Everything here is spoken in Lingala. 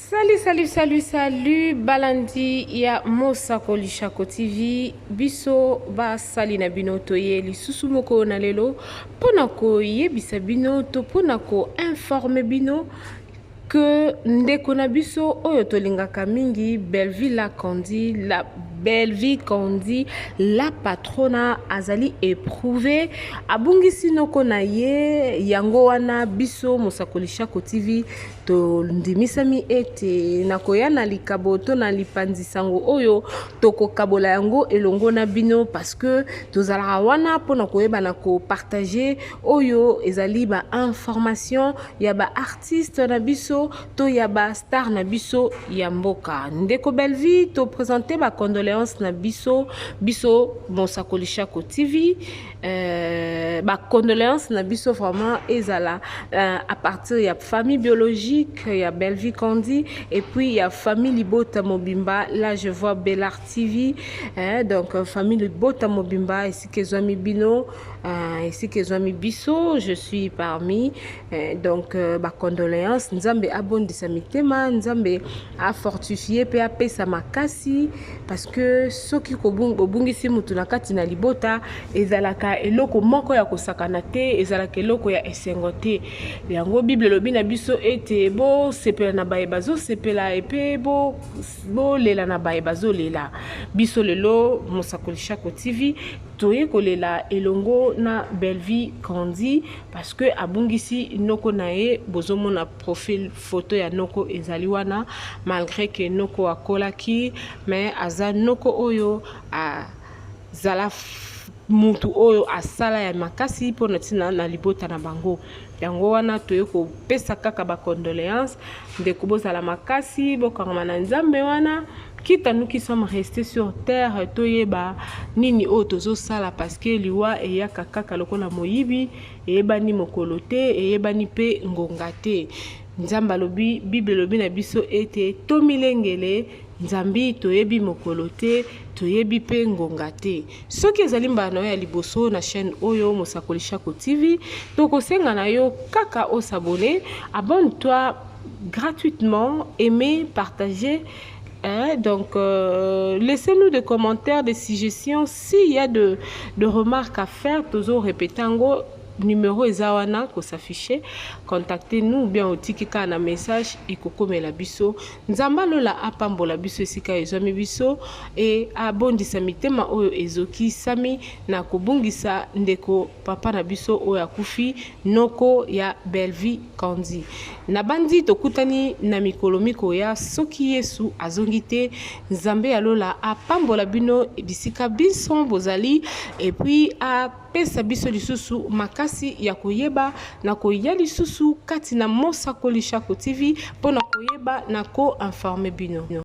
Salut balandi ya Mosakoli Shako TV biso ba sali na bino toye lisusu moko na lelo pona ko yebisa bino to pona ko informer bino que ndeko na biso oyo tolingaka mingi Belleville Kondi la patrona azali éprouvé abungisi noko na ye yango wana biso Mosakoli Shako TV to ndimisami ete nakoya na likabo to na lipanzisango oyo toko kabola yango elongo na bino parce que tozala wana pona koyeba na ko partager oyo ezali ba information ya ba artiste na biso to ya ba star na biso ya mboka ndeko Belleville to présenter ba condoléances na biso Mosakoli Shako TV ba condoléances na biso vraiment ezala à partir ya famille biologique il y a Belleville Kondi et puis il y a famille Libota Mobimba. Là je vois Bellart TV, donc famille Libota Mobimba ici que Zoami Bino, ici que Zoami Bisso, je suis parmi. Donc ma condoléance, Nzambe abondi sa mitema, Nzambe a fortifié PAP sa makasi parce que ceux qui kobungi si mutunakati na Libota ezalaka eloko moko ya kosakana te, ezalaka eloko ya esengote. Yango Bible lobi na biso ete bo sepela na baye bazo sepela epe bo lela na baye bazo lela biso lelo Mosakoli Shako TV toye kolela elongo na Belleville Kondi parce que abungisi noko nae bozomo na profil photo ya noko ezali wana malgré que noko akolaki mais aza noko oyo a zala mutu oyo asala ya makasi pona tina na Libota na bango yango wana toye ko pesa kaka ba condoléances ndeko bozala makasi bokanga na Nzambe wana kita nous qui sommes restés sur terre toyeba nini o tozo sala parce que liwa eyaka kaka lokola moyibi eyebani mokolote eyebani pe ngongate Nzamba lobi Bible lobi na biso ete tomilengele Nzambi toyebi mokolote toyebi pe ngongate soki ezali mbana ya liboso na chaîne oyo Mosakoli Shako TV toko senga na yo kaka o s'abonner abonne-toi gratuitement aimer partager. Donc laissez-nous des commentaires, des suggestions s'il y a de remarques à faire toujours répéter ngo numéro ezawana ko s'afficher contactez-nous ou bien otikika na message ikokomela biso nzamba lola apambola biso esika ezami biso et abondisa mitema oyo ezoki sami na kobungisa ndeko papa na biso oyo akufi noko ya Belleville Kondi na bandi tokutani na mikolo miko ya soki Yesu azongi te nzambe ya lola apambola bino bisika biso bozali et puis a pesa biso lisusu makasi ya koyeba na koya lisusu kati na Mosakoli Shako TV pona koyeba na ko informer bino.